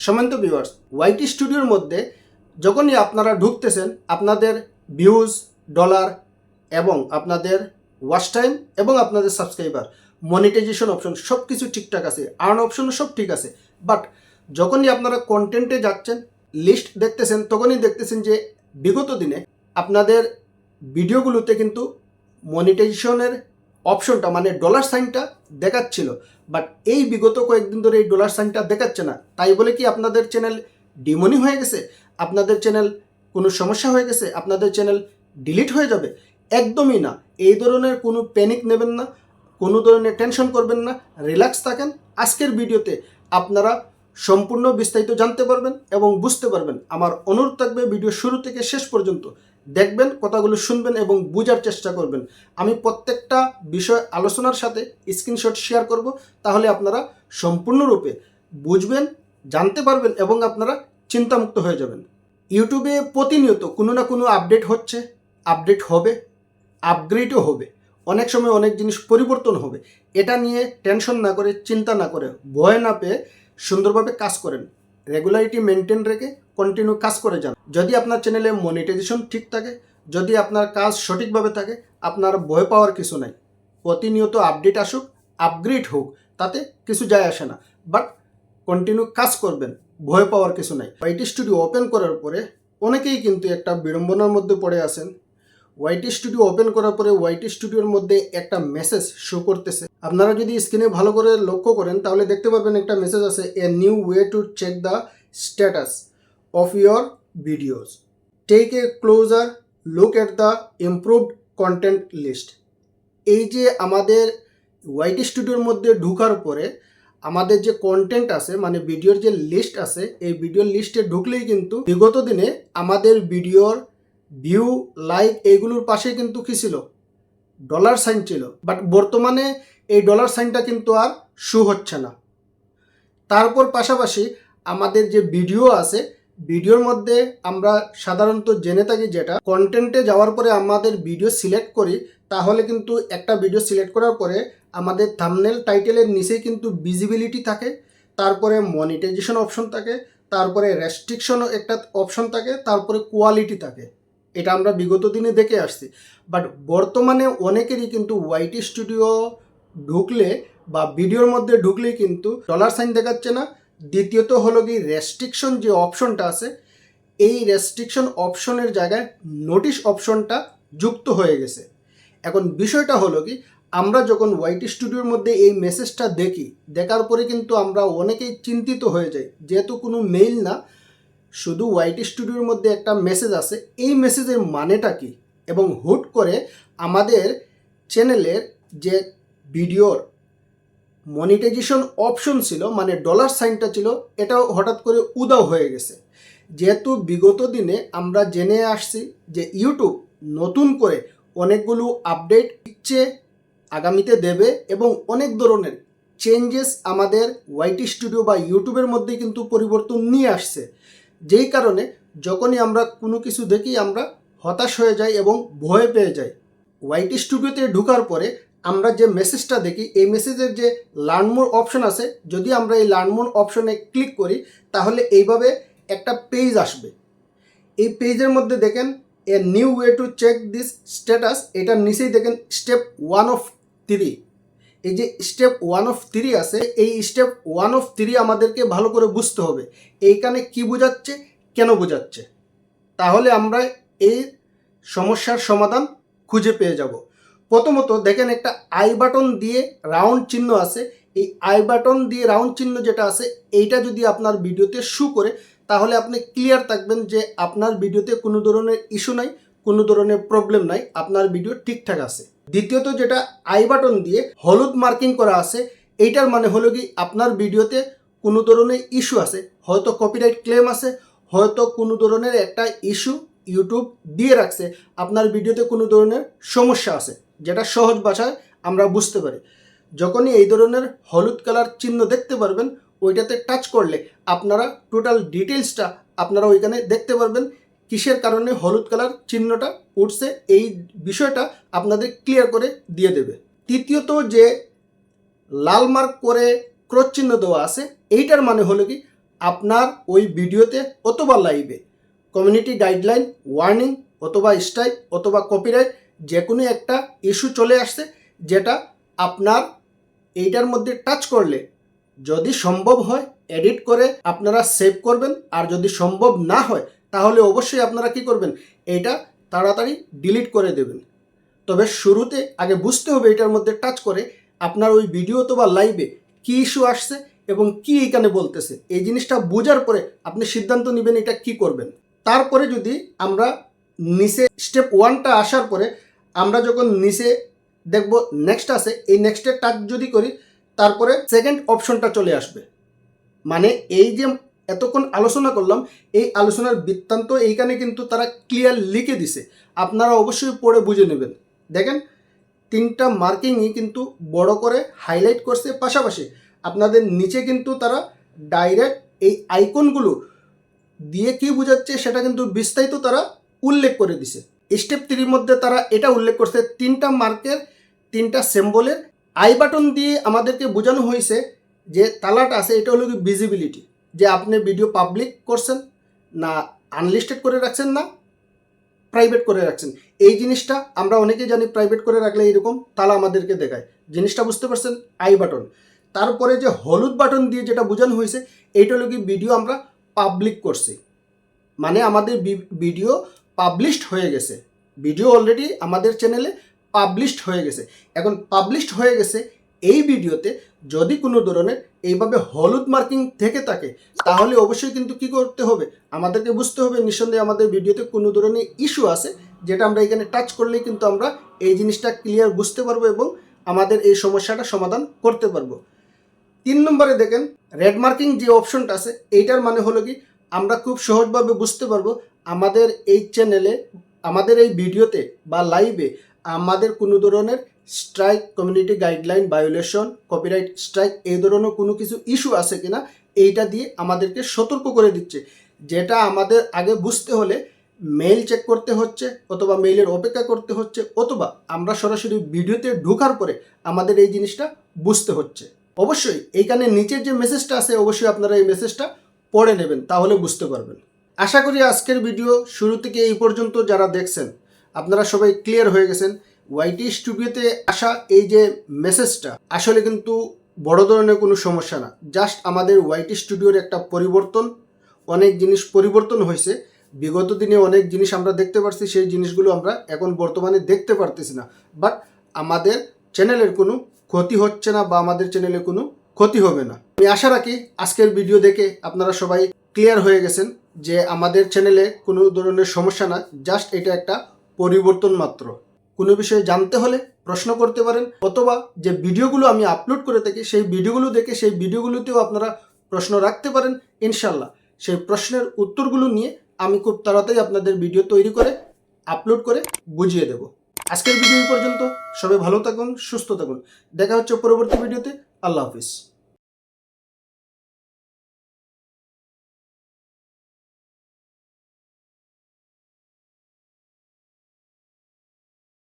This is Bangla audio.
সম্মানিত ভিউয়ার্স, ওয়াইটি স্টুডিওর মধ্যে যখনই আপনারা ঢুকতেছেন আপনাদের ভিউজ, ডলার এবং আপনাদের ওয়াচ টাইম এবং আপনাদের সাবস্ক্রাইবার, মনিটাইজেশন অপশন সব কিছু ঠিকঠাক আছে, আর্ন অপশনও সব ঠিক আছে। বাট যখনই আপনারা কন্টেন্টে যাচ্ছেন, লিস্ট দেখতেছেন, তখনই দেখতেছেন যে বিগত দিনে আপনাদের ভিডিওগুলোতে কিন্তু মনিটাইজেশনের অপশনটা মানে ডলার সাইনটা দেখাচ্ছিল, বাট এই বিগত কয়েকদিন ধরে এই ডলার সাইনটা দেখাচ্ছে না। তাই বলে কি আপনাদের চ্যানেল ডিমনি হয়ে গেছে, আপনাদের চ্যানেল কোনো সমস্যা হয়ে গেছে, আপনাদের চ্যানেল ডিলিট হয়ে যাবে? একদমই না। এই ধরনের কোনো প্যানিক নেবেন না, কোনো ধরনের টেনশন করবেন না, রিল্যাক্স থাকেন। আজকের ভিডিওতে আপনারা সম্পূর্ণ বিস্তারিত জানতে পারবেন এবং বুঝতে পারবেন। আমার অনুরোধ থাকবে ভিডিও শুরু থেকে শেষ পর্যন্ত দেখবেন, কথাগুলো শুনবেন এবং বোঝার চেষ্টা করবেন। আমি প্রত্যেকটা বিষয় আলোচনার সাথে স্ক্রিনশট শেয়ার করব, তাহলে আপনারা সম্পূর্ণরূপে বুঝবেন, জানতে পারবেন এবং আপনারা চিন্তামুক্ত হয়ে যাবেন। ইউটিউবে প্রতিনিয়ত কোনো না কোনো আপডেট হচ্ছে, আপডেট হবে, আপগ্রেডও হবে, অনেক সময় অনেক জিনিস পরিবর্তন হবে। এটা নিয়ে টেনশন না করে, চিন্তা না করে, ভয় না পেয়ে সুন্দরভাবে কাজ করেন, রেগুলারিটি মেনটেন রেখে কন্টিনিউ কাজ করে যান। যদি আপনার চ্যানেলে মনিটাইজেশন ঠিক থাকে, যদি আপনার কাজ সঠিকভাবে থাকে, আপনার ভয় পাওয়ার কিছু নাই। প্রতিনিয়ত আপডেট আসুক, আপগ্রেড হোক, তাতে কিছু যায় আসে না, বাট কন্টিনিউ কাজ করবেন, ভয় পাওয়ার কিছু নাই। ওয়াইটি স্টুডিও ওপেন করার পরে অনেকেই কিন্তু একটা বিড়ম্বনার মধ্যে পড়ে আছেন। ওয়াইটি স্টুডিও ওপেন করার পরে ওয়াইটি স্টুডিওর মধ্যে একটা মেসেজ শো করতেছে। আপনারা যদি স্ক্রিনে ভালো করে লক্ষ্য করেন তাহলে দেখতে পারবেন একটা মেসেজ আছে, a new way to check the status of your videos, take a closer look at the improved content list. এই যে আমাদের ওয়াইটি স্টুডিওর মধ্যে ঢুকার পরে আমাদের যে কন্টেন্ট আছে মানে ভিডিওর যে লিস্ট আছে, এই ভিডিওর লিস্টে ঢুকলেই কিন্তু বিগত দিনে আমাদের ভিডিওর ভিউ, লাইক এইগুলোর পাশে কিন্তু কি ছিল, ডলার সাইন ছিল। বাট বর্তমানে এই ডলার সাইনটা কিন্তু আর শো হচ্ছে না। তারপর পাশাপাশি আমাদের যে ভিডিও আছে, ভিডিওর মধ্যে আমরা সাধারণত জেনে থাকি যেটা, কন্টেন্টে যাওয়ার পরে আমাদের ভিডিও সিলেক্ট করি, তাহলে কিন্তু একটা ভিডিও সিলেক্ট করার পরে আমাদের থাম্বনেল টাইটেলের নিচেই কিন্তু ভিজিবিলিটি থাকে, তারপরে মনিটাইজেশন অপশন থাকে, তারপরে রেস্ট্রিকশন একটা অপশন থাকে, তারপরে কোয়ালিটি থাকে। এটা আমরা বিগত দিনে দেখে আসছি। বাট বর্তমানে অনেকেরই কিন্তু ওয়াইটি স্টুডিও ঢুকলে বা ভিডিওর মধ্যে ঢুকলেই কিন্তু ডলার সাইন দেখাচ্ছে না। দ্বিতীয়ত হলো কি, রেস্ট্রিকশন যে অপশনটা আছে, এই রেস্ট্রিকশন অপশনের জায়গায় নোটিশ অপশনটা যুক্ত হয়ে গেছে। এখন বিষয়টা হলো কি, আমরা যখন ওয়াইটি স্টুডিওর মধ্যে এই মেসেজটা দেখি, দেখার পরে কিন্তু আমরা অনেকেই চিন্তিত হয়ে যাই, যেহেতু কোনো মেইল না, শুধু ওয়াইটি স্টুডিওর মধ্যে একটা মেসেজ আছে, এই মেসেজের মানেটা কি, এবং হুট করে আমাদের চ্যানেলের যে ভিডিওর মনিটাইজেশন অপশন ছিল মানে ডলার সাইনটা ছিল, এটাও হঠাৎ করে উধাও হয়ে গেছে। যেহেতু বিগত দিনে আমরা জেনে আসছি যে ইউটিউব নতুন করে অনেকগুলো আপডেট দিচ্ছে, আগামীতে দেবে, এবং অনেক ধরনের চেঞ্জেস আমাদের ওয়াইটি স্টুডিও বা ইউটিউবের মধ্যে কিন্তু পরিবর্তন নিয়ে আসছে। যেই কারণে যখনই আমরা কোনো কিছু দেখি আমরা হতাশ হয়ে যাই এবং ভয় পেয়ে যাই। ওয়াইটি স্টুডিওতে ঢোকার পরে আমরা যে মেসেজটা দেখি, এই মেসেজের যে লার্ন মোর অপশন আছে, যদি আমরা এই লার্ন মোর অপশনে ক্লিক করি তাহলে এইভাবে একটা পেজ আসবে। এই পেজের মধ্যে দেখেন a new way to check this status, এটার নিচেই দেখেন স্টেপ 1 of 3। এই যে স্টেপ 1 of 3 আছে, এই স্টেপ 1 of 3 আমাদেরকে ভালো করে বুঝতে হবে এইখানে কি বোঝাচ্ছে, কেন বোঝাচ্ছে, তাহলে আমরা এই সমস্যার সমাধান খুঁজে পেয়ে যাব। প্রথমত দেখেন একটা আই বাটন দিয়ে রাউন্ড চিহ্ন আছে, এই আই বাটন দিয়ে রাউন্ড চিহ্ন যেটা আছে, এইটা যদি আপনার ভিডিওতে শো করে তাহলে আপনি ক্লিয়ার থাকবেন যে আপনার ভিডিওতে কোনো ধরনের ইস্যু নাই, কোনো ধরনের প্রবলেম নাই, আপনার ভিডিও ঠিকঠাক আছে। দ্বিতীয়ত যেটা আই বাটন দিয়ে হলুদ মার্কিং করা আছে, এইটার মানে হলো কি আপনার ভিডিওতে কোনো ধরনের ইস্যু আছে, হয়তো কপিরাইট ক্লেম আছে, হয়তো কোনো ধরনের একটা ইস্যু ইউটিউব দিয়ে রাখছে, আপনার ভিডিওতে কোনো ধরনের সমস্যা আছে, যেটা সহজ ভাষায় আমরা বুঝতে পারি। যখনই এই ধরনের হলুদ কালার চিহ্ন দেখতে পারবেন, ওইটাতে টাচ করলে আপনারা টোটাল ডিটেলসটা আপনারা ওইখানে দেখতে পারবেন, কিসের কারণে হলুদ কালার চিহ্নটা উঠছে, এই বিষয়টা আপনাদের ক্লিয়ার করে দিয়ে দেবে। তৃতীয়ত যে লাল মার্ক করে ক্রস চিহ্ন দেওয়া আছে, এইটার মানে হলো কি আপনার ওই ভিডিওতে অথবা লাইভে কমিউনিটি গাইডলাইন, ওয়ার্নিং অথবা স্ট্রাইক অথবা কপিরাইট যে কোনো একটা ইস্যু চলে আসছে, যেটা আপনার এইটার মধ্যে টাচ করলে যদি সম্ভব হয় এডিট করে আপনারা সেভ করবেন, আর যদি সম্ভব না হয় তাহলে অবশ্যই আপনারা কি করবেন, এইটা তাড়াতাড়ি ডিলিট করে দেবেন। তবে শুরুতে আগে বুঝতে হবে এটার মধ্যে টাচ করে আপনার ওই ভিডিও অথবা লাইভে কী ইস্যু আসছে এবং কি এখানে বলতেছে। এই জিনিসটা বোঝার পরে আপনি সিদ্ধান্ত নেবেন এটা কি করবেন। তারপরে যদি আমরা নিচে স্টেপ 1টা আসার পরে আমরা যখন নিচে দেখব নেক্সট আছে, এই নেক্সটের টাচ যদি করি তারপরে সেকেন্ড অপশনটা চলে আসবে। মানে এই যে এতক্ষণ আলোচনা করলাম, এই আলোচনার বৃত্তান্ত এইখানে কিন্তু তারা ক্লিয়ার লিখে দিছে, আপনারা অবশ্যই পড়ে বুঝে নেবেন। দেখেন 3টা মার্কিংই কিন্তু বড় করে হাইলাইট করছে, পাশাপাশি আপনাদের নিচে কিন্তু তারা ডাইরেক্ট এই আইকনগুলো দিয়ে কি বোঝাচ্ছে সেটা কিন্তু বিস্তারিত তারা উল্লেখ করে দিছে। স্টেপ 3 মধ্যে তারা এটা উল্লেখ করছে 3টা মার্কের 3টা সিম্বলের আই বাটন দিয়ে আমাদেরকে বোঝানো হয়েছে যে তালাটা আছে, এটা হলো কি ভিজিবিলিটি, যে আপনি ভিডিও পাবলিক করছেন না আনলিস্টেড করে রাখছেন না প্রাইভেট করে রাখছেন। এই জিনিসটা আমরা অনেকেই জানি, প্রাইভেট করে রাখলে এরকম তালা আমাদেরকে দেখায়, জিনিসটা বুঝতে পারছেন, আই বাটন। তারপরে যে হলুদ বাটন দিয়ে যেটা বোঝানো হয়েছে এইটা হলো কি ভিডিও আমরা পাবলিক করছি, মানে আমাদের ভিডিও পাবলিশড হয়ে গেছে, ভিডিও অলরেডি আমাদের চ্যানেলে পাবলিশড হয়ে গেছে। এখন পাবলিশড হয়ে গেছে এই ভিডিওতে যদি কোনো ধরনের এইভাবে হলুদ মার্কিং থেকে থাকে তাহলে অবশ্যই কিন্তু কি করতে হবে, আমাদেরকে বুঝতে হবে নিঃসন্দেহে আমাদের ভিডিওতে কোনো ধরনের ইস্যু আছে, যেটা আমরা এখানে টাচ করলেই কিন্তু আমরা এই জিনিসটা ক্লিয়ার বুঝতে পারবো এবং আমাদের এই সমস্যাটা সমাধান করতে পারবো। 3 নম্বরে দেখেন রেড মার্কিং যে অপশনটা আছে, এইটার মানে হলো কি আমরা খুব সহজভাবে বুঝতে পারবো আমাদের এই চ্যানেলে, আমাদের এই ভিডিওতে বা লাইভে আমাদের কোনো ধরনের strike, community guideline violation, copyright strike এই ধরনের কোনো কিছু ইস্যু আছে কিনা এইটা দিয়ে আমাদেরকে সতর্ক করে দিচ্ছে, যেটা আমাদের আগে বুঝতে হলে মেইল চেক করতে হচ্ছে অথবা মেইলের অপেক্ষা করতে হচ্ছে, অথবা আমরা সরাসরি ভিডিওতে ঢোকার পরে আমাদের এই জিনিসটা বুঝতে হচ্ছে। অবশ্যই এইখানে নিচের যে মেসেজটা আছে অবশ্যই আপনারা এই মেসেজটা পড়ে নেবেন, তাহলে বুঝতে পারবেন। আশা করি আজকের ভিডিও শুরু থেকে এই পর্যন্ত যারা দেখছেন আপনারা সবাই ক্লিয়ার হয়ে গেছেন। ওয়াইটি স্টুডিওতে আসা এই যে মেসেজটা আসলে কিন্তু বড় ধরনের কোনো সমস্যা না, জাস্ট আমাদের ওয়াইটি স্টুডিওর একটা পরিবর্তন, অনেক জিনিস পরিবর্তন হয়েছে। বিগত দিনে অনেক জিনিস আমরা দেখতে পারছি, সেই জিনিসগুলো আমরা এখন বর্তমানে দেখতে পারতেছি না, বাট আমাদের চ্যানেলের কোনো ক্ষতি হচ্ছে না বা আমাদের চ্যানেলে কোনো ক্ষতি হবে না। আমি আশা রাখি আজকের ভিডিও দেখে আপনারা সবাই ক্লিয়ার হয়ে গেছেন যে আমাদের চ্যানেলে কোনো ধরনের সমস্যা না, জাস্ট এটা একটা পরিবর্তন মাত্র। কোনো বিষয়ে জানতে হলে প্রশ্ন করতে পারেন, অথবা যে ভিডিওগুলো আমি আপলোড করে থাকি সেই ভিডিওগুলো দেখে সেই ভিডিওগুলোতেও আপনারা প্রশ্ন রাখতে পারেন। ইনশাল্লাহ সেই প্রশ্নের উত্তরগুলো নিয়ে আমি খুব তাড়াতাড়ি আপনাদের ভিডিও তৈরি করে আপলোড করে বুঝিয়ে দেব। আজকের ভিডিও পর্যন্ত সবাই ভালো থাকুন, সুস্থ থাকুন, দেখা হচ্ছে পরবর্তী ভিডিওতে। আল্লাহ হাফিজ।